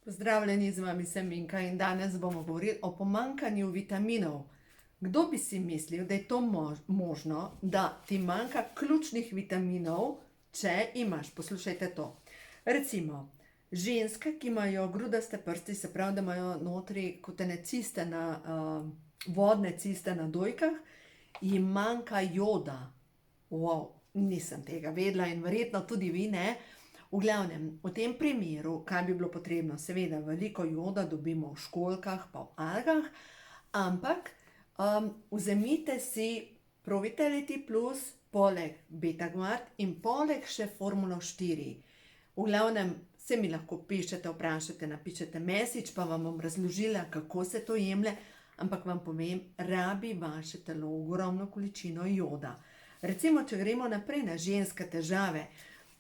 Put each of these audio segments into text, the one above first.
Pozdravljeni, z vami sem Minka in danes bomo govorili o pomanjkanju vitaminov. Kdo bi si mislil, da je to možno, da ti manjka ključnih vitaminov, če imaš? Poslušajte to. Recimo, ženske, ki imajo grudaste prsti, se pravi, da imajo notri kot ene ciste vodne ciste na dojkah, jim manjka joda. Wow, nisem tega vedela in verjetno tudi vi ne. V glavnem, v tem primeru, kaj bi bilo potrebno? Seveda, veliko joda dobimo v školjkah pa v algah, ampak vzemite si Provitality Plus, poleg Betaguard in poleg še Formulo 4. V glavnem, se mi lahko pišete, vprašate, napišete message, pa vam bom razložila, kako se to jemlje, ampak vam povem, rabi vaše telo ogromno količino joda. Recimo, če gremo naprej na ženske težave,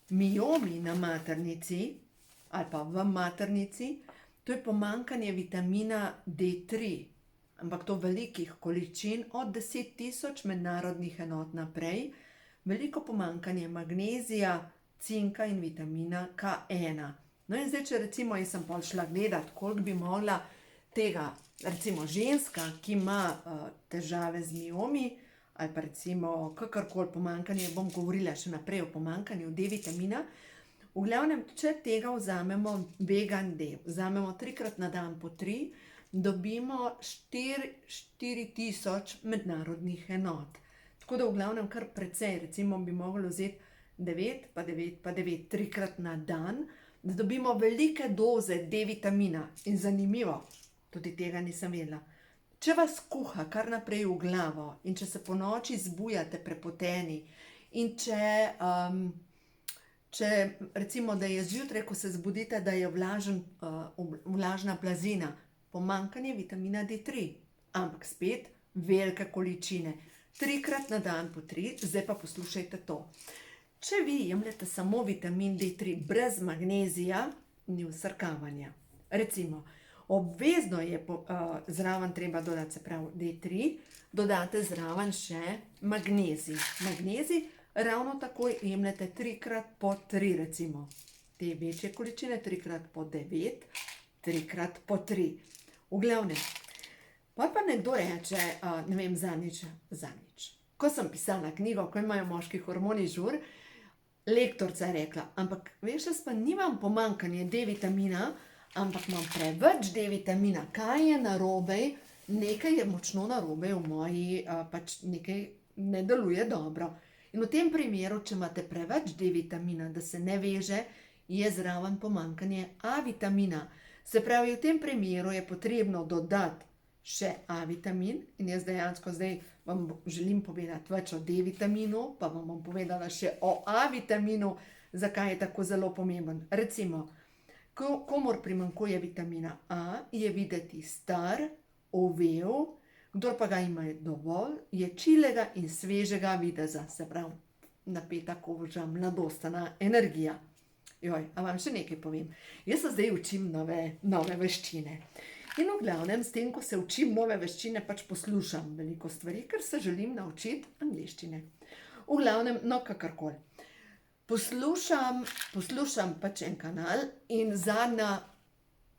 miomi na maternici ali pa v maternici, to je pomanjkanje vitamina D3, ampak to velikih količin, od 10.000 mednarodnih enot naprej, veliko pomanjkanje magnezija, cinka in vitamina K1. No in zdaj, če recimo jaz sem pol šla gledat, koliko bi mogla tega, recimo ženska, ki ima težave z miomi, ali pa recimo kakorkoli pomanjkanje, bom govorila še naprej o pomanjkanju D-vitamina. V glavnem, če tega vzamemo vegan D, vzamemo 3-krat na dan po 3, dobimo 4.000 mednarodnih enot. Tako da v glavnem kar precej, recimo bi mogli vzeti 9, pa 9, pa 9, 3-krat na dan, da dobimo velike doze D-vitamina. In zanimivo, tudi tega nisem vedela. Če vas kuha kar naprej v glavo in če se po noči zbujate prepoteni in če recimo, da je zjutraj, ko se zbudite, da je vlažna blazina, pomanjkanje vitamina D3, ampak spet velike količine. 3-krat na dan po 3, zdaj pa poslušajte to. Če vi jemljete samo vitamin D3 brez magnezija, ni vsrkavanja. Recimo, obvezno je zraven treba dodati, se pravi D3, dodate zraven še magnezij. Magnezij ravno tako jemljete 3-krat po 3, recimo. Te večje količine, 3-krat po 9, 3-krat po 3. V glavnem, pa nekdo reče, ne vem, zadnjič. Ko sem pisala knjigo, ko imajo moški hormoni žur, lektorica je rekla, ampak veš, jaz pa nimam pomanjkanje D-vitamina, ampak imam preveč D-vitamina. Kaj je narobe? Nekaj je močno narobe v moji, pač nekaj ne deluje dobro. In v tem primeru, če imate preveč D-vitamina, da se ne veže, je zraven pomanjkanje A-vitamina. Se pravi, v tem primeru je potrebno dodati še A-vitamin in jaz dejansko zdaj vam želim povedati več o D-vitaminu, pa vam bom povedala še o A-vitaminu, zakaj je tako zelo pomemben. Recimo, komur primanjkuje vitamina A, je videti star, ovel, kdor pa ga ima dovolj, je čilega in svežega videza, se pravi, napeta koža, mladostna energija. Joj, a vam še nekaj povem? Jaz se zdaj učim nove veščine. In v glavnem, s tem, ko se učim nove veščine, pač poslušam veliko stvari, ker se želim naučiti angleščine. V glavnem, no, kakorkoli. Poslušam pač en kanal in zadnja,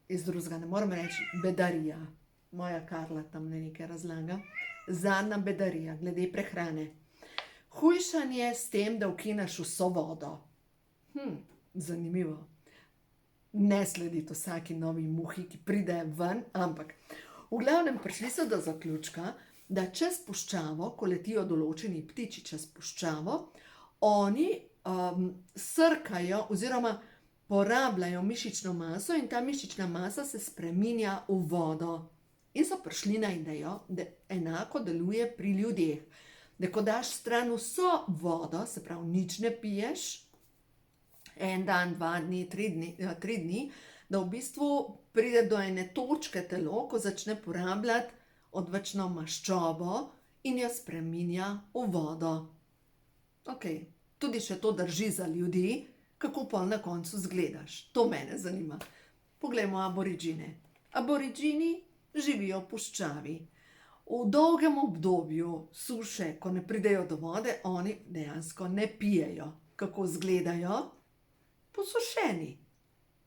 iz drugega ne morem reči, bedarija. Moja Karla tam nekaj razlaga. Zadnja bedarija, glede prehrane. Hujšanje s tem, da ukineš vso vodo. Zanimivo. Ne slediti vsaki novi muhi, ki pride ven, ampak v glavnem prišli so do zaključka, da čez puščavo, ko letijo določeni ptiči čez puščavo, oni srkajo oziroma porabljajo mišično maso in ta mišična masa se spreminja v vodo. In so prišli na idejo, da enako deluje pri ljudeh. Da ko daš stran vso vodo, se pravi nič ne piješ, 1 dan, 2 dni, 3 dni, da v bistvu pride do ene točke telo, ko začne porabljati odvečno maščobo in jo spreminja v vodo. Okej. Tudi še to drži za ljudi, kako pa na koncu izgledaš. To mene zanima. Poglejmo aboriđine. Aboriđini živijo v puščavi. V dolgem obdobju suše, ko ne pridejo do vode, oni dejansko ne pijejo. Kako izgledajo? Posušeni.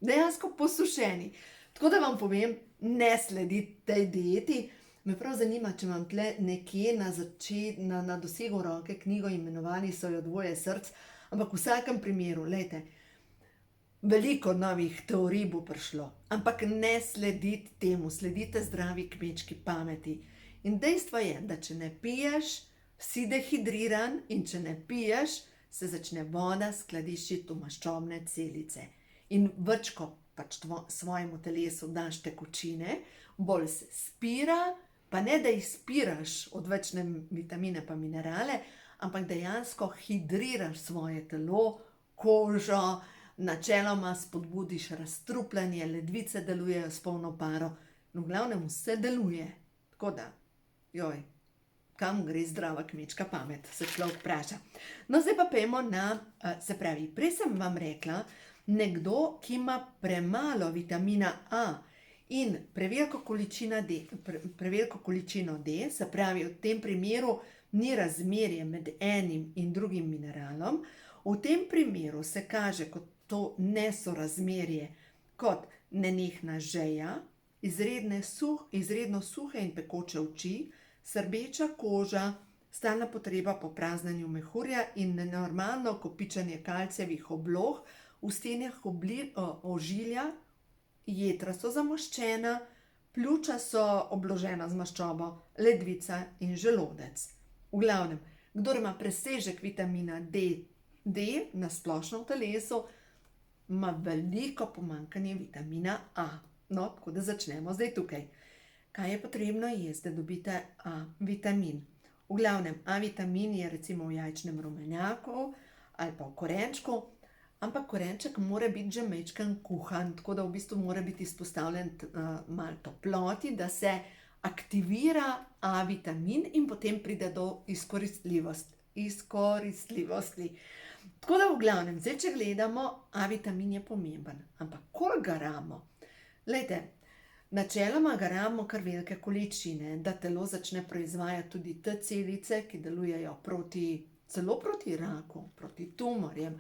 Dejansko posušeni. Tako da vam povem, ne slediti tej dieti. Me prav zanima, če vam tle nekje na dosegu roke knjigo imenovali so jo Dvoje src, ampak v vsakem primeru, lejte, veliko novih teorij bo prišlo, ampak ne slediti temu, sledite zdravi kmečki pameti. In dejstvo je, da če ne piješ, si dehidriran, in če ne piješ, se začne voda skladiščiti v maščobne celice. In več, ko pač svojemu telesu daš tekočine, bolj se spira, pa ne da izpiraš odvečne vitamine pa minerale, ampak dejansko hidriraš svoje telo, kožo, načeloma spodbudiš razstrupljanje, ledvice delujejo s polno paro, no v glavnem vse deluje. Tako da, joj, kam gre zdrava kmečka pamet, se človek vpraša. No, zdaj pa pojmo na, se pravi, prej sem vam rekla, nekdo, ki ima premalo vitamina A in preveliko količino D, se pravi, v tem primeru ni razmerje med enim in drugim mineralom, v tem primeru se kaže kot to nesorazmerje, kot nenehna žeja, izredno suhe in pekoče oči, srbeča koža, stalna potreba po praznjenju mehurja in nenormalno kopičenje kalcijevih obloh v stenah ožilja, jetra so zamaščena, pljuča so obložena z maščobo, ledvica in želodec. V glavnem, kdor ima presežek vitamina D na splošno v telesu, ima veliko pomanjkanje vitamina A. No, tako da začnemo zdaj tukaj. Kaj je potrebno jesti, da dobite A vitamin? V glavnem, A vitamin je recimo v jajčnem rumenjaku ali pa v korenčku, ampak korenček mora biti že majčkeno kuhan, tako da v bistvu mora biti izpostavljen malo toploti, da se aktivira A vitamin in potem pride do izkoristljivosti. Tako da v glavnem, zdaj če gledamo, A vitamin je pomemben, ampak koliko ga rabimo? Glejte, načeloma ga rabimo kar velike količine, da telo začne proizvajati tudi te celice, ki delujejo celo proti raku, proti tumorjem.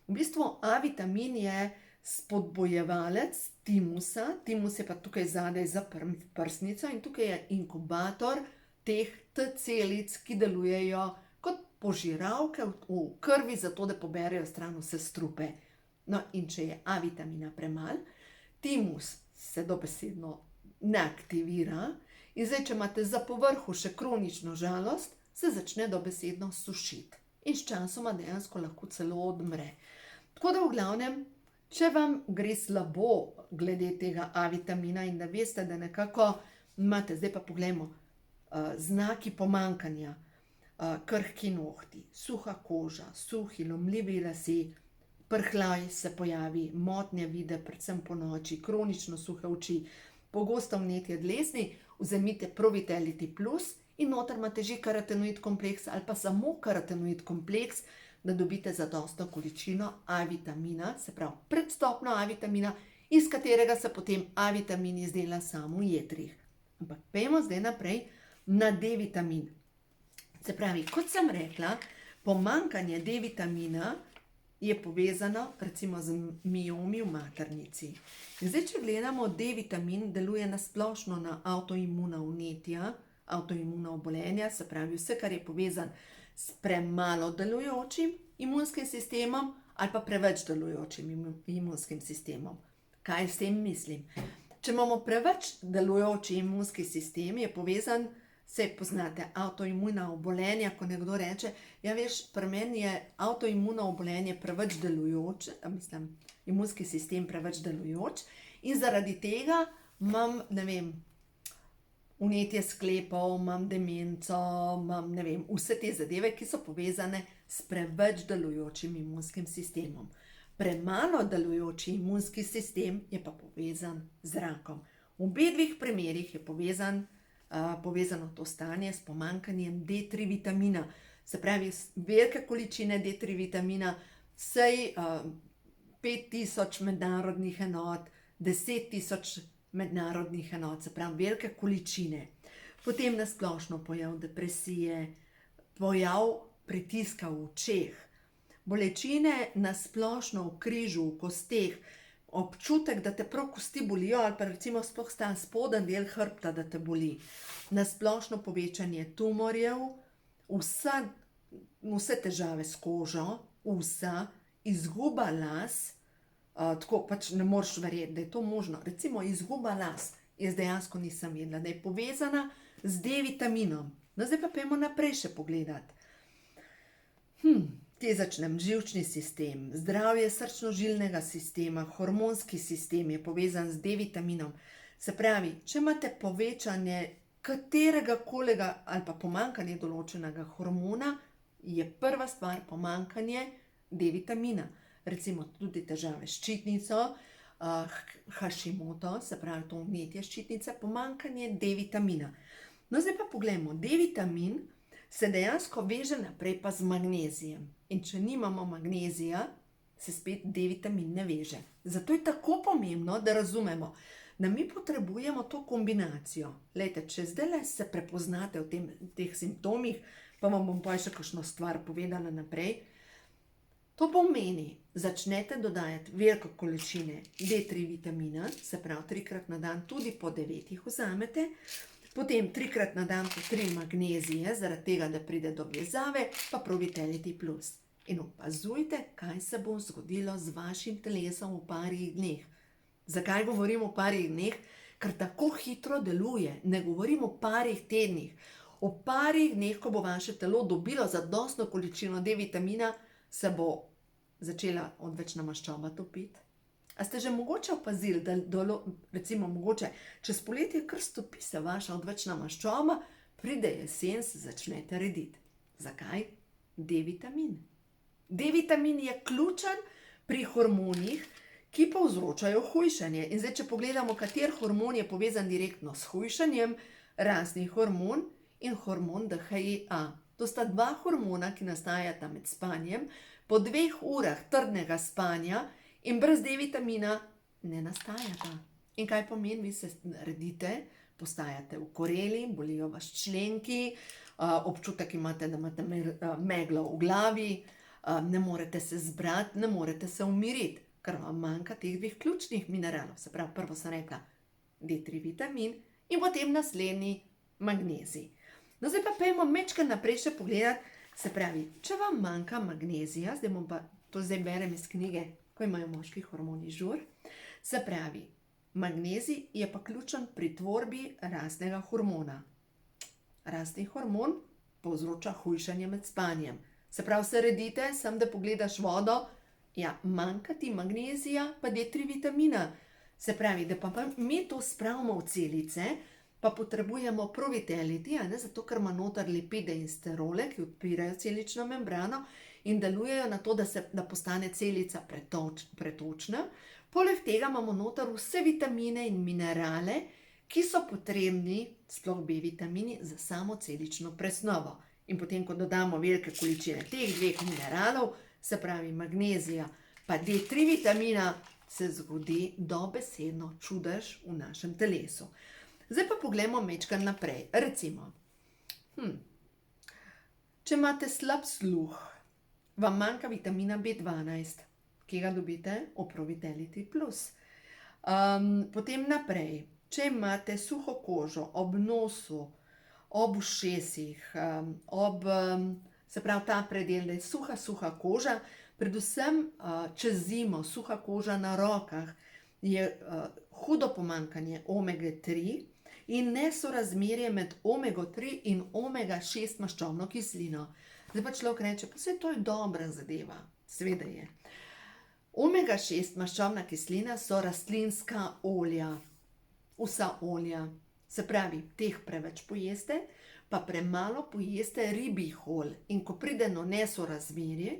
V bistvu A vitamin je spodbojevalec timusa, timus je pa tukaj zadaj za prsnico in tukaj je inkubator teh T celic, ki delujejo kot požiralke v krvi, zato da poberejo stran vse strupe. No, in če je A vitamina premalo, timus se dobesedno ne aktivira in zdaj, če imate za povrhu še kronično žalost, se začne dobesedno sušiti in sčasoma dejansko lahko celo odmre. Tako da v glavnem, če vam gre slabo glede tega A vitamina in da veste, da nekako imate, zdaj pa poglejmo, znaki pomanjkanja, krhki nohti, suha koža, suhi, lomljivi lasje, prhljaj se pojavi, motnje vide, predvsem ponoči, kronično suhe oči, pogosto vnetje dlesni, vzemite Pro-Vitality Plus in noter imate že karotenoid kompleks ali pa samo karotenoid kompleks, da dobite zadostno količino A vitamina, se pravi predstopno A vitamina, iz katerega se potem A vitamin izdela samo v jetrih. Ampak pojmo zdaj naprej na D vitamin. Se pravi, kot sem rekla, pomanjkanje D vitamina je povezano recimo z miomi v maternici. In zdaj, če gledamo, D vitamin deluje na splošno na avtoimuna vnetja, avtoimuna obolenja, se pravi vse, kar je povezan s premalo delujočim imunskim sistemom ali pa preveč delujočim imunskim sistemom. Kaj s tem mislim? Če imamo preveč delujoči imunski sistem, je povezan, se poznate, avtoimuna obolenja, ko nekdo reče, ja veš, pri meni je avtoimuno obolenje preveč delujoč, mislim, imunski sistem preveč delujoč in zaradi tega imam, ne vem, vnetje sklepov, imam demenco, imam, ne vem, vse te zadeve, ki so povezane s preveč delujočim imunskim sistemom. Premalo delujoči imunski sistem je pa povezan z rakom. V obedvih primerih je povezano to stanje s pomanjkanjem D3 vitamina. Se pravi, velike količine D3 vitamina, sej 5000 mednarodnih enot, 10 000 mednarodnih enot, se pravi, velike količine. Potem na splošno pojav depresije, pojav pritiska v očeh, bolečine na splošno v križu, v kosteh, občutek, da te prav kosti bolijo, ali pa recimo sploh ta spodnji del hrbta, da te boli, na splošno povečanje tumorjev, vse težave s kožo, izguba las, tako pač ne moreš verjeti, da je to možno. Recimo izguba las, jaz dejansko nisem vedela, da je povezana z D-vitaminom. No, zdaj pa pojdimo naprej še pogledati. Kje začnem? Živčni sistem, zdravje srčno-žilnega sistema, hormonski sistem je povezan z D-vitaminom. Se pravi, če imate povečanje katerega kolega ali pa pomanjkanje določenega hormona, je prva stvar pomanjkanje D-vitamina. Recimo tudi težave s ščitnico, Hashimoto, se pravi to vnetje ščitnice, pomanjkanje D-vitamina. No, zdaj pa poglejmo, D-vitamin se dejansko veže naprej pa z magnezijem. In če nimamo magnezija, se spet D-vitamin ne veže. Zato je tako pomembno, da razumemo, da mi potrebujemo to kombinacijo. Glejte, če zdaj se prepoznate v teh simptomih, pa vam bom pa še kakšno stvar povedala naprej, to pomeni, začnete dodajati velike količine D3 vitamina, se pravi 3-krat na dan, tudi po 9 jih vzamete, potem 3-krat na dan po 3 magnezije, zaradi tega, da pride do vezave, pa Pro-Vitality Plus. In opazujte, kaj se bo zgodilo z vašim telesom v parih dneh. Zakaj govorim o parih dneh? Ker tako hitro deluje, ne govorim o parih tednih. V parih dneh, ko bo vaše telo dobilo zadostno količino D-vitamina, se bo začela odvečna maščoba topiti. A ste že mogoče opazili, da recimo mogoče čez poletje kar stopi se vaša odvečna maščoba, pride jesen, se začnete rediti. Zakaj? D-vitamin. D-vitamin je ključen pri hormonih, ki povzročajo hujšanje. In zdaj, če pogledamo, kater hormon je povezan direktno s hujšanjem, rastni hormon in hormon DHEA. To sta dva hormona, ki nastajata med spanjem, po 2 urah trdnega spanja in brez D-vitamina ne nastajata. In kaj pomeni, vi se redite, postajate ukoreli, bolijo vas členki, občutek imate, da imate meglo v glavi, ne morete se zbrati, ne morete se umiriti, ker vam manjka teh 2 ključnih mineralov. Se pravi, prvo sem rekla D3 vitamin in potem naslednji magnezij. No, zdaj pa pojdimo majčkeno naprej še pogledati. Se pravi, če vam manjka magnezija, zdaj bom pa to zdaj berem iz knjige, ko imajo moški hormoni žur. Se pravi, magnezij je pa ključen pri tvorbi rastnega hormona. Rastni hormon povzroča hujšanje med spanjem. Se pravi, se redite, sem da pogledaš vodo, ja, manjka ti magnezija pa D3 vitamina. Se pravi, da pa mi to spravimo v celice, pa potrebujemo Pro-Vitality, zato ker ima noter lipide in sterole, ki odpirajo celično membrano in delujejo na to, da postane celica pretočna. Poleg tega imamo noter vse vitamine in minerale, ki so potrebni, sploh B-vitamini, za samo celično presnovo. In potem, ko dodamo velike količine teh 2 mineralov, se pravi magnezija pa D3 vitamina, se zgodi dobesedno čudež v našem telesu. Zdaj pa poglejmo majčkeno naprej. Recimo, če imate slab sluh, vam manjka vitamina B12, ki ga dobite v Pro-Vitality Plus. Potem naprej, če imate suho kožo ob nosu, ob ušesih, se pravi ta predel, da je suha koža, predvsem čez zimo, suha koža na rokah, je hudo pomanjkanje omega-3 in nesorazmerje med omega-3 in omega-6 maščobno kislino. Zdaj pa človek reče, pa saj to je dobra zadeva. Seveda je. Omega-6 maščobna kislina so rastlinska olja. Vsa olja. Se pravi, teh preveč pojeste, pa premalo pojeste ribjih olj. In ko pride do nesorazmerja,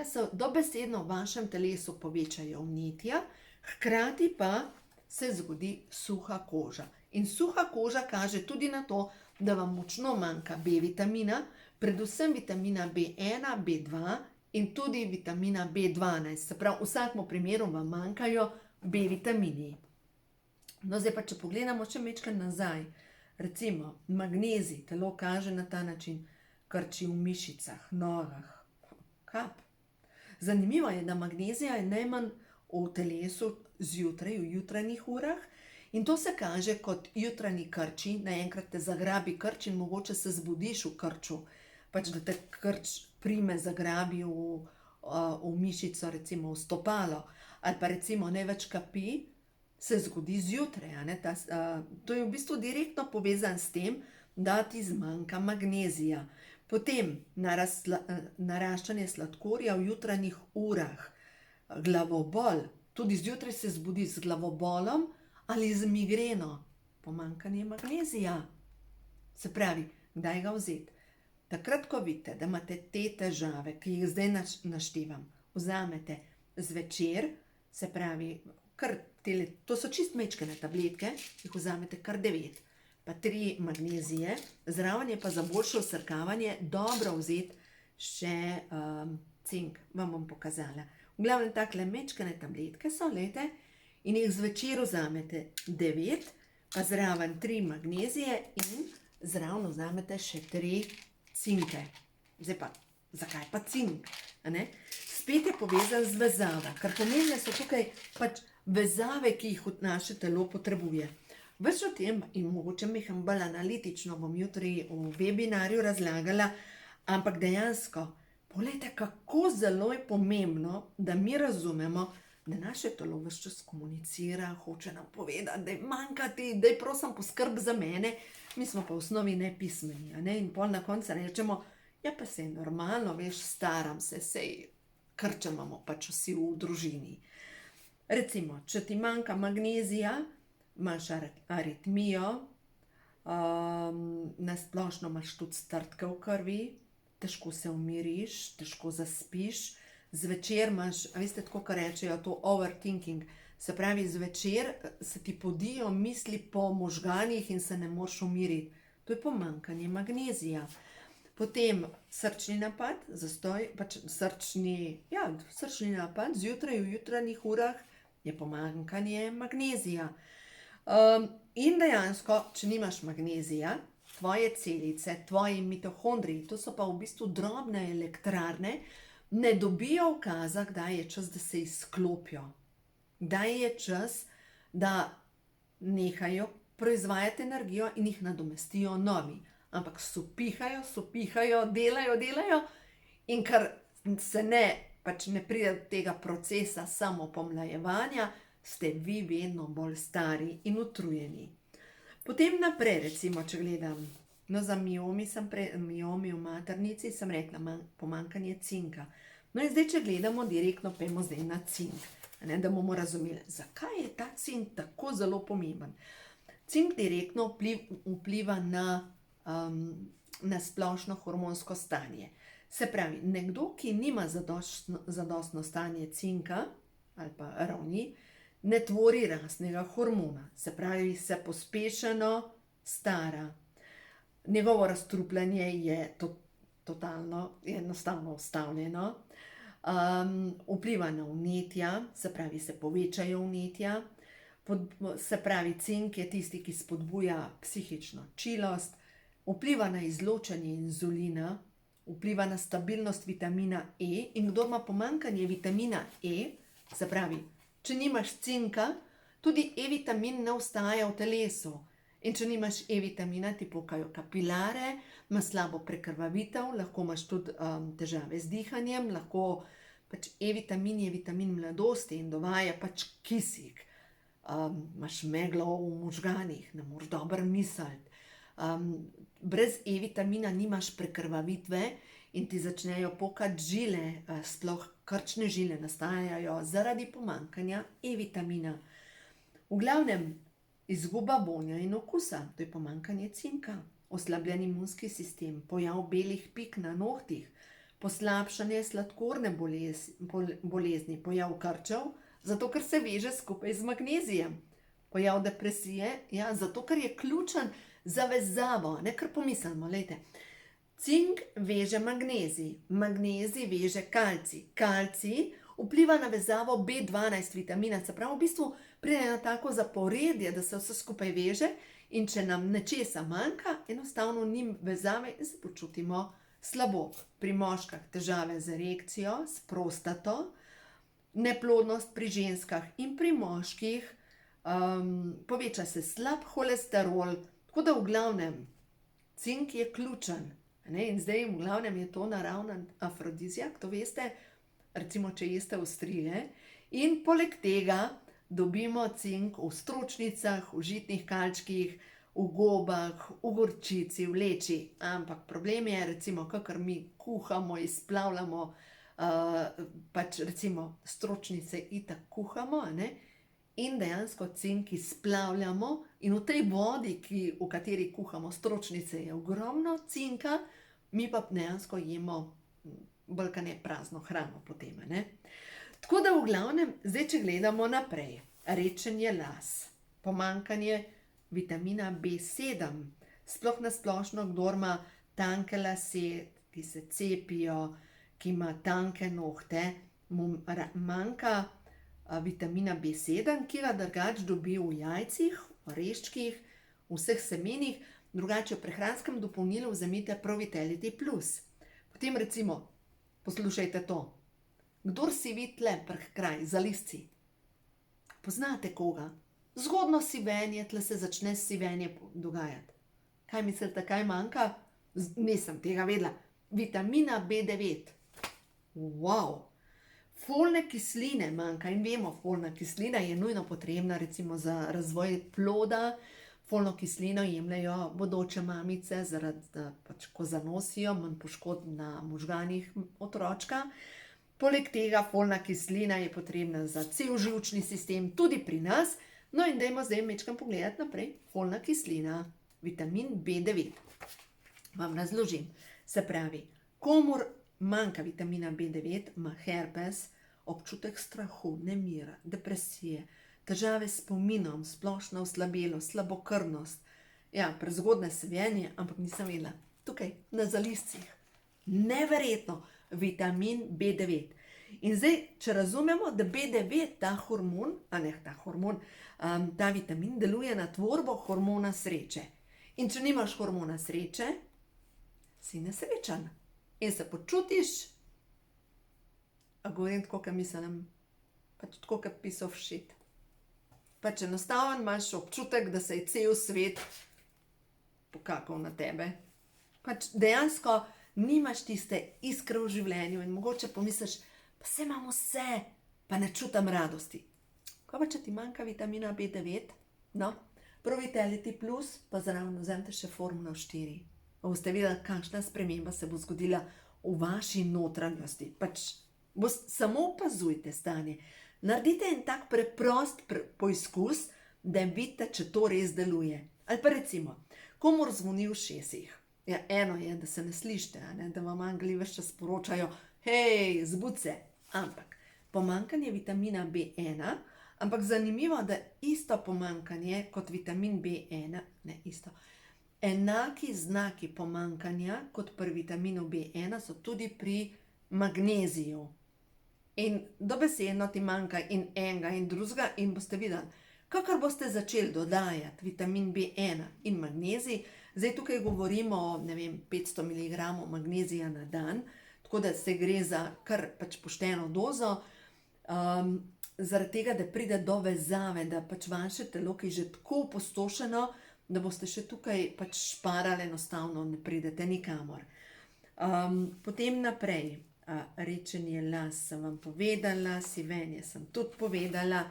se dobesedno v vašem telesu povečajo vnetja, hkrati pa se zgodi suha koža. In suha koža kaže tudi na to, da vam močno manjka B-vitamina, predvsem vitamina B1, B2 in tudi vitamina B12. Se pravi, v vsakem primeru vam manjkajo B-vitamini. No, zdaj pa, če pogledamo še majčkeno nazaj, recimo magnezij, telo kaže na ta način, krči v mišicah, nogah, kap. Zanimivo je, da magnezija je najmanj v telesu zjutraj, v jutranjih urah. In to se kaže kot jutranji krči, naenkrat te zagrabi krč in mogoče se zbudiš v krču. Pač da te krč prime, zagrabi v mišico, recimo v stopalo. Ali pa recimo največ kapi se zgodi zjutraj. To je v bistvu direktno povezan s tem, da ti zmanjka magnezija. Potem naraščanje sladkorja v jutranjih urah. Glavobol, tudi zjutraj se zbudi z glavobolom ali z migreno. Pomanjkanje magnezija. Se pravi, kdaj ga vzeti? Takrat, ko vidite, da imate te težave, ki jih zdaj naštevam, vzamete zvečer, se pravi, to so čist majčkene tabletke, jih vzamete kar 9, pa 3 magnezije, zraven je pa za boljše vsrkavanje dobro vzeti še cink, vam bom pokazala. V glavnem takle majčkene tabletke so, glejte, in jih zvečer vzamete 9, pa zraven 3 magnezije in zraven vzamete še 3 cinke. Zdaj pa, zakaj pa cink? Spet je povezan z vezavo, ker pomembne so tukaj pač vezave, ki jih naše telo potrebuje. Več o tem in mogoče meham bolj analitično bom jutri v webinarju razlagala, ampak dejansko, poglejte, kako zelo je pomembno, da mi razumemo, da naše telo ves čas komunicira, hoče nam povedati, da je manjkati, da je prosim poskrb za mene, mi smo pa v osnovi nepismeni, in pol na koncu rečemo, ja pa sej normalno, veš, staram se, sej krče imamo pač vsi v družini. Recimo, če ti manjka magnezija, imaš aritmijo, na splošno imaš tudi strdke v krvi, težko se umiriš, težko zaspiš, zvečer imaš, veste, tako kar rečejo, to overthinking, se pravi, zvečer se ti podijo misli po možganih in se ne moreš umiriti. To je pomanjkanje magnezija. Potem srčni napad, zastoj, pač srčni napad, zjutraj v jutranjih urah je pomanjkanje magnezija. In dejansko, če nimaš magnezija, tvoje celice, tvoji mitohondriji, to so pa v bistvu drobne elektrarne, ne dobijo ukaza, kdaj je čas, da se izklopijo. Kdaj je čas, da nehajo proizvajati energijo in jih nadomestijo novi. Ampak sopihajo, delajo in ker se pač ne pride do tega procesa samopomlajevanja, ste vi vedno bolj stari in utrujeni. Potem naprej, recimo, če gledam, za miomi v maternici sem rekla pomanjkanje cinka. In zdaj, če gledamo direktno, pojmo zdaj na cink, da bomo razumeli, zakaj je ta cink tako zelo pomemben. Cink direktno vpliva na splošno hormonsko stanje. Se pravi, nekdo, ki nima zadostno stanje cinka ali pa ravni, ne tvori rastnega hormona. Se pravi, se pospešeno stara. Njegovo razstrupljanje je totalno, enostavno ustavljeno. Vpliva na vnetja, se pravi, se povečajo vnetja. Se pravi, cink je tisti, ki spodbuja psihično čilost, vpliva na izločanje inzulina, vpliva na stabilnost vitamina E in kdo ima pomanjkanje vitamina E, se pravi, če nimaš cinka, tudi E-vitamin ne ostaja v telesu. In če nimaš E-vitamina, ti pokajo kapilare, imaš slabo prekrvavitev, lahko imaš tudi težave z dihanjem, lahko pač E-vitamin je vitamin mladosti in dovaja pač kisik. Imaš meglo v možganih, ne moreš dobro misliti. Brez E-vitamina nimaš prekrvavitve in ti začnejo pokati žile, sploh krčne žile nastajajo zaradi pomanjkanja E-vitamina. V glavnem, izguba vonja in okusa, to je pomanjkanje cinka, oslabljen imunski sistem, pojav belih pik na nohtih, poslabšanje sladkorne bolezni, pojav krčev, zato ker se veže skupaj z magnezijem. Pojav depresije, zato ker je ključen za vezavo, ne kar pomislimo, lejte. Cink veže magnezij, magnezij veže kalcij, kalcij vpliva na vezavo B12 vitamina, se pravi, v bistvu pride na tako zaporedje, da se vse skupaj veže in če nam nečesa manjka, enostavno njim vezave in se počutimo slabo. Pri moških težave z erekcijo, s prostato, neplodnost pri ženskah in pri moških, poveča se slab holesterol, tako da v glavnem cink je ključen. Ne? In zdaj v glavnem je to naravnen afrodiziak, to veste, recimo če jeste ostrige. In poleg tega dobimo cink v stročnicah, v žitnih kalčkih, v gobah, v gorčici, v leči. Ampak problem je, recimo, kakor mi kuhamo, izplavljamo, pač recimo stročnice itak kuhamo, ne? In dejansko cink izplavljamo in v tej vodi, v kateri kuhamo stročnice, je ogromno cinka, mi pa dejansko jemo bolj prazno hrano potem, ne? Tako da v glavnem, zdaj če gledamo naprej, redčenje las, pomanjkanje vitamina B7, sploh na splošno, kdor ima tanke lase, ki se cepijo, ki ima tanke nohte, mu manjka vitamina B7, ki ga drugače dobi v jajcih, oreščkih, v vseh semenih, drugače v prehranskem dopolnilu vzemite Pro-Vitality Plus. Potem recimo, poslušajte to, kdor si tle kraj za listci, poznate koga? Zgodno sivenje, tle se začne sivenje dogajati. Kaj mislite, kaj manjka? Nisem tega vedela. Vitamina B9. Wow! Folne kisline manjka in vemo, folna kislina je nujno potrebna recimo za razvoj ploda. Folno kislino jemljajo bodoče mamice, zaradi pač, ko zanosijo, manj poškodb na možganih otročka. Poleg tega folna kislina je potrebna za cel živčni sistem, tudi pri nas. No in dajmo zdaj majčkeno pogledati naprej. Folna kislina, vitamin B9. Vam razložim. Se pravi, komur manjka vitamina B9, ima herpes, občutek strahu, nemira, depresije, težave s spominom, splošno oslabelost, slabokrvnost. Ja, prezgodne sevenje, ampak nisem vedela. Tukaj, na zalizcih. Neverjetno, vitamin B9. In zdaj, če razumemo, da B9, ta hormon, ta vitamin deluje na tvorbo hormona sreče. In če nimaš hormona sreče, si nesrečen. In se počutiš, a govorim tako, kot mislim, pač tako, kot piece of shit. Pač enostavno imaš občutek, da se je cel svet pokakal na tebe. Pač dejansko nimaš tiste iskre v življenju in mogoče pomisliš, pa saj imam vse, pa ne čutim radosti. Kaj pa, če ti manjka vitamina B9? No, Pro-Vitality Plus, pa zraven vzemite še Formulo 4. Boste videli, kakšna sprememba se bo zgodila v vaši notranjosti. Pač samo opazujte stanje. Naredite en tak preprost poizkus, da vidite, če to res deluje. Ali pa recimo, komur zvoni v ušesih. Ja, eno je, da se ne slišite, da vam angeli ves čas sporočajo, hej, zbudi se. Ampak pomanjkanje vitamina B1, ampak zanimivo, da isto pomanjkanje kot vitamin B1, ne isto, enaki znaki pomanjkanja kot pri vitaminu B1 so tudi pri magneziju. In dobesedno ti manjka in enega in drugega in boste videli, kakor boste začeli dodajati vitamin B1 in magnezij, zdaj tukaj govorimo o, 500 mg magnezija na dan, tako da se gre za kar pač pošteno dozo, zaradi tega, da pride do vezave, da pač vaše telo, ki je že tako opustošeno, da boste še tukaj pač šparali, enostavno ne pridete nikamor. Potem naprej, redčenje las sem vam povedala, sivenje sem tudi povedala,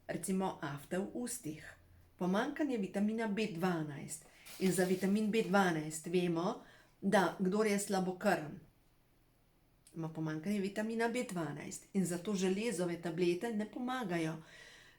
recimo afte v ustih. Pomanjkanje vitamina B12. In za vitamin B12 vemo, da kdor je slabokrvn, ima pomanjkanje vitamina B12 in zato železove tablete ne pomagajo.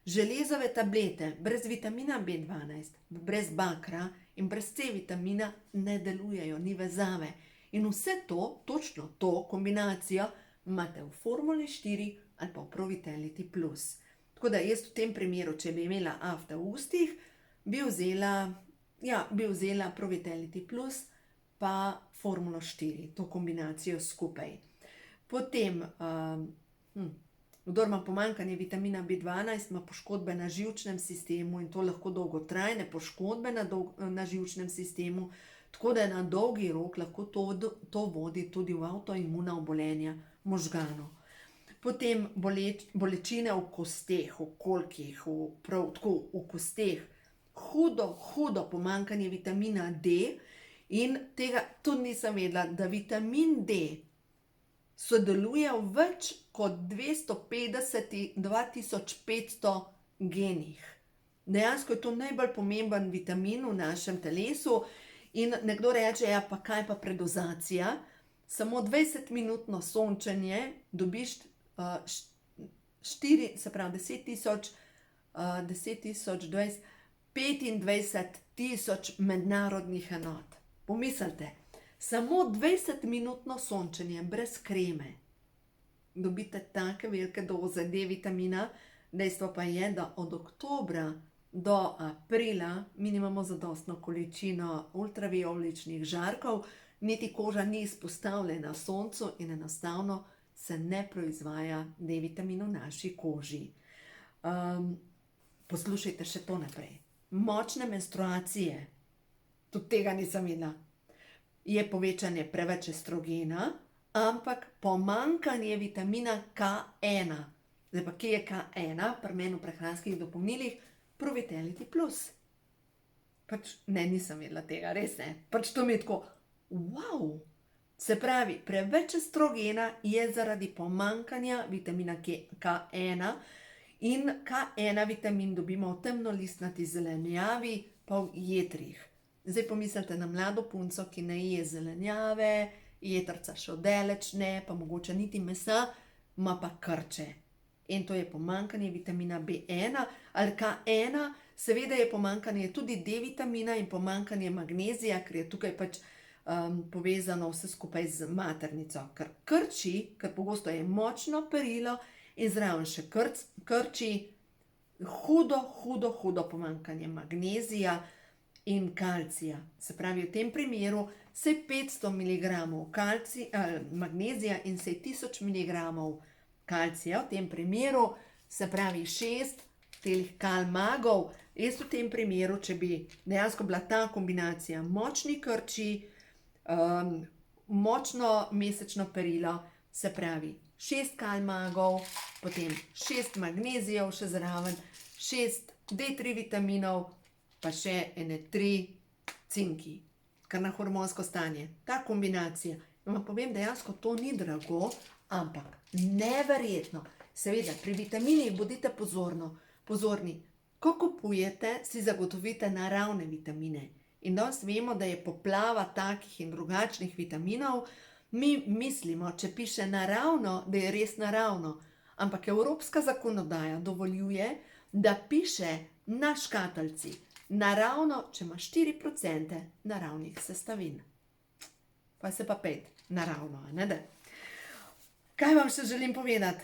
Železove tablete brez vitamina B12, brez bakra in brez C vitamina ne delujejo, ni vezave. In vse to, točno to kombinacijo, imate v Formuli 4 ali pa v Pro-Vitality Plus. Tako da jaz v tem primeru, če bi imela afte v ustih, bi vzela Pro-Vitality Plus pa Formulo 4, to kombinacijo skupaj. Potem, kdor ima pomanjkanje vitamina B12, ima poškodbe na živčnem sistemu in to lahko dolgotrajne poškodbe na živčnem sistemu, tako da na dolgi rok lahko to vodi tudi v avtoimuna obolenja možganov. Potem bolečine v kosteh, v kolkih, prav tako v kosteh. Hudo pomanjkanje vitamina D in tega tudi nisem vedela, da vitamin D sodeluje v več kot 2500 genih. Dejansko je to najbolj pomemben vitamin v našem telesu in nekdo reče, ja, pa kaj pa predozacija? Samo 20-minutno sončenje dobiš 25,000 mednarodnih enot. Pomislite, samo 20-minutno sončenje brez kreme. Dobite take velike doze D vitamina, dejstvo pa je, da od oktobra do aprila mi nimamo zadostno količino ultravijoličnih žarkov, niti koža ni izpostavljena soncu in enostavno se ne proizvaja D vitamin v naši koži. Poslušajte še to naprej. Močne menstruacije, tudi tega nisem videla, je povečanje preveč estrogena, ampak pomanjkanje vitamina K1. Zdaj pa, kje je K1 pri meni v prehranskih dopolnilih? Pro-Vitality Plus. Pač ne, nisem vedela tega, res ne. Pač to mi je tako, wow! Se pravi, preveč estrogena je zaradi pomanjkanja vitamina K1 in K1 vitamin dobimo v temnolistnati zelenjavi pa v jetrih. Zdaj pomislite na mlado punco, ki ne je zelenjave, jetrca še daleč ne, pa mogoče niti mesa, ima pa krče. In to je pomanjkanje vitamina B1 ali K1, seveda je pomanjkanje tudi D vitamina in pomanjkanje magnezija, ker je tukaj pač povezano vse skupaj z maternico. Ker krči, ker pogosto je močno perilo in zraven še krči, hudo pomanjkanje magnezija in kalcija. Se pravi, v tem primeru se 500 mg magnezija in se 1000 mg kalcija, v tem primeru, se pravi 6 telih kalmagov. Jaz v tem primeru, če bi dejansko bila ta kombinacija močni krči, močno mesečno perilo, se pravi 6 kalmagov, potem 6 magnezijev še zraven, 6 D3 vitaminov, pa še ene 3 cinki, kar na hormonsko stanje. Ta kombinacija, vam povem, dejansko to ni drago, ampak neverjetno. Seveda, pri vitaminih bodite pozorni. Ko kupujete, si zagotovite naravne vitamine. In danes vemo, da je poplava takih in drugačnih vitaminov. Mi mislimo, če piše naravno, da je res naravno. Ampak evropska zakonodaja dovoljuje, da piše na škatlici naravno, če ima 4% naravnih sestavin. Pa se pa 5 naravno, ne da? Kaj vam še želim povedati?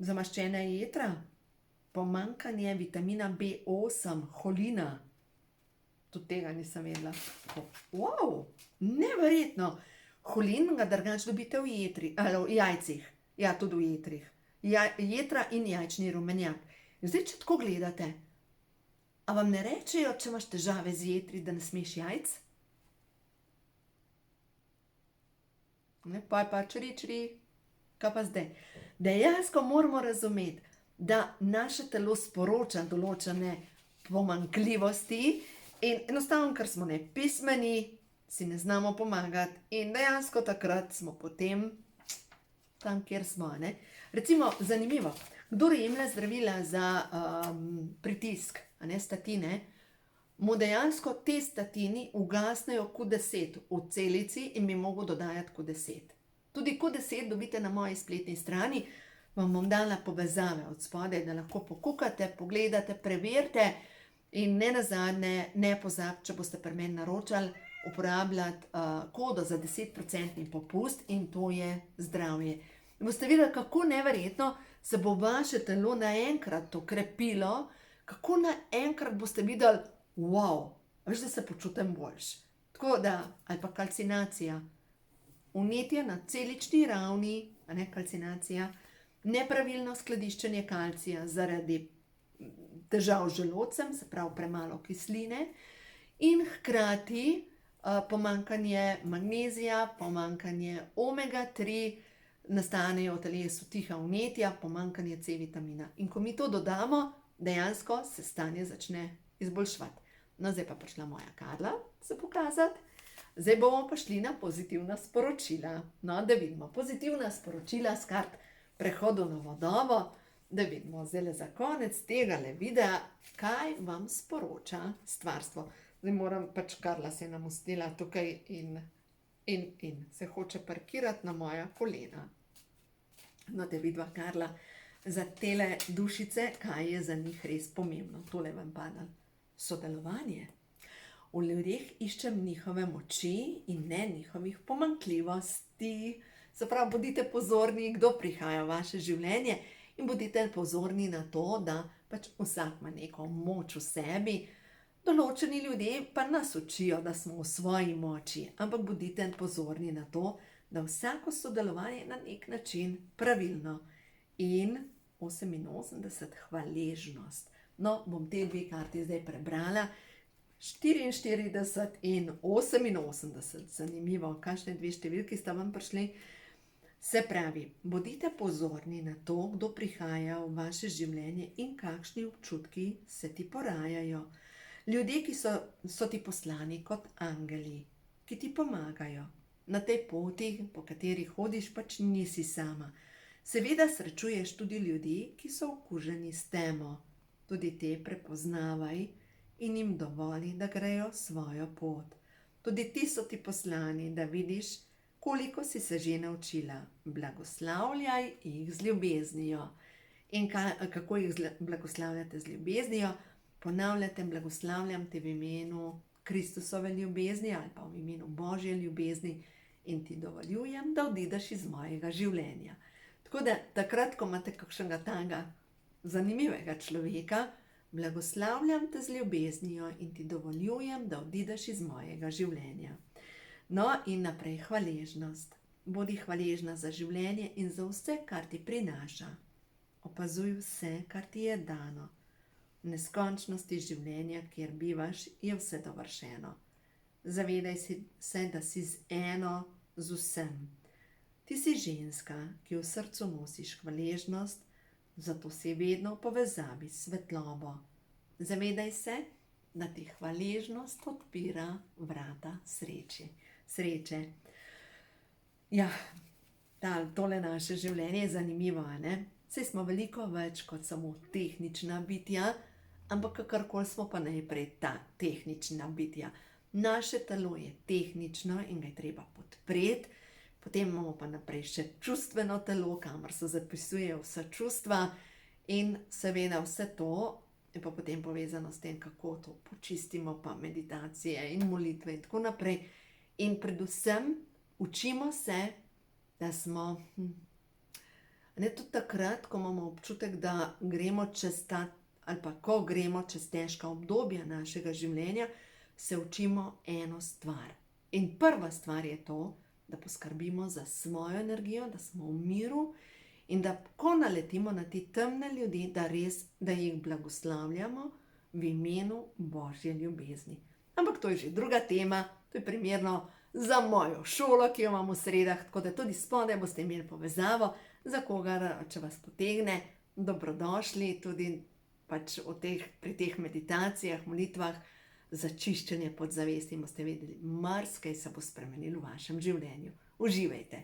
Zamaščene jetra, pomanjkanje vitamina B8, holina. Tudi tega nisem vedela. Wow, neverjetno. Holin ga drugače dobite v jajcih. Ja, tudi v jetrih. Jetra in jajčni rumenjak. Zdaj, če tako gledate, a vam ne rečejo, če imaš težave z jetri, da ne smeš jajc? Ne, pa čri. Kaj pa zdaj? Dejansko moramo razumeti, da naše telo sporoča določene pomanjkljivosti in enostavno, ker smo nepismeni, si ne znamo pomagati in dejansko takrat smo potem tam, kjer smo, ne? Recimo, zanimivo, kdor jemlje zdravila za pritisk, statine, mu dejansko te statini ugasnejo Q10 v celici in bi mogel dodajati Q10. Tudi Q10 dobite na moji spletni strani, vam bom dala povezave od spodaj, da lahko pokukate, pogledate, preverite in ne nazadnje, ne pozabite, če boste pri meni naročali, uporabljati kodo za 10% popust in to je zdravje. In boste videli, kako neverjetno se bo vaše telo naenkrat okrepilo, kako naenkrat boste videli, wow, veš, da se počutim boljše. Tako da, ali pa kalcinacija, vnetje na celični ravni, kalcinacija, nepravilno skladiščenje kalcija zaradi težav z želodcem, se pravi premalo kisline, in hkrati pomanjkanje magnezija, pomanjkanje omega 3, nastanejo v telesu tiha vnetja, pomanjkanje C vitamina. In ko mi to dodamo, dejansko se stanje začne izboljševati. No, zdaj pa prišla moja Karla se pokazati. Zdaj bomo pa šli na pozitivna sporočila. No, da vidimo pozitivna sporočila s kart prehodu na vodovo, da vidimo zdaj za konec tega videa, kaj vam sporoča stvarstvo. Zdaj moram, pač Karla se je namustila tukaj in se hoče parkirati na moja kolena. No, da vidva, Karla, za tele dušice, kaj je za njih res pomembno. Tole vam pada. Sodelovanje. V ljudeh iščem njihove moči in ne njihovih pomanjkljivosti. Se pravi, bodite pozorni, kdo prihaja v vaše življenje in bodite pozorni na to, da pač vsak ima neko moč v sebi. Določeni ljudje pa nas učijo, da smo v svoji moči, ampak bodite pozorni na to, da vsako sodelovanje je na nek način pravilno. In 88, hvaležnost. No, bom te dve karti zdaj prebrala. 44 in 88. Zanimivo, kakšne dve številki sta vam prišli. Se pravi, bodite pozorni na to, kdo prihaja v vaše življenje in kakšni občutki se ti porajajo. Ljudje, ki so ti poslani kot angeli, ki ti pomagajo. Na tej poti, po kateri hodiš, pač nisi sama. Seveda srečuješ tudi ljudi, ki so okuženi s temo. Tudi te prepoznavaj in jim dovoli, da grejo svojo pot. Tudi ti so ti poslani, da vidiš, koliko si se že naučila. Blagoslavljaj jih z ljubeznijo. In kako jih blagoslavljate z ljubeznijo? Ponavljate, blagoslavljam te v imenu Kristusove ljubezni ali pa v imenu Božje ljubezni in ti dovoljujem, da odideš iz mojega življenja. Tako da takrat, ko imate kakšnega tanga zanimivega človeka, blagoslavljam te z ljubeznijo in ti dovoljujem, da odideš iz mojega življenja. No in naprej hvaležnost. Bodi hvaležna za življenje in za vse, kar ti prinaša. Opazuj vse, kar ti je dano. V neskončnosti življenja, kjer bivaš, je vse dovršeno. Zavedaj se, da si z eno, z vsem. Ti si ženska, ki v srcu nosiš hvaležnost, zato si vedno v povezavi s svetlobo. Zavedaj se, da ti hvaležnost odpira vrata sreče. Ja, tole naše življenje je zanimivo, ne? Saj smo veliko več kot samo tehnična bitja, ampak kakorkoli smo pa najprej ta tehnična bitja. Naše telo je tehnično in ga je treba podpreti, potem imamo pa naprej še čustveno telo, kamor se zapisujejo vsa čustva in seveda vse to je pa potem povezano s tem, kako to počistimo, pa meditacije in molitve in tako naprej. In predvsem učimo se, da smo, ne tudi takrat, ko imamo občutek, da gremo čez ta, ali pa ko gremo čez težka obdobja našega življenja, se učimo eno stvar. In prva stvar je to, da poskrbimo za svojo energijo, da smo v miru in da ko naletimo na te temne ljudi, da jih blagoslavljamo v imenu Božje ljubezni. Ampak to je že druga tema, to je primerno za mojo šolo, ki jo imam v sredah, tako da tudi spodaj boste imeli povezavo, za kogar, če vas potegne, dobrodošli tudi pač pri teh meditacijah, molitvah, za čiščenje podzavesti in boste vedeli, marsikaj se bo spremenilo v vašem življenju. Uživajte!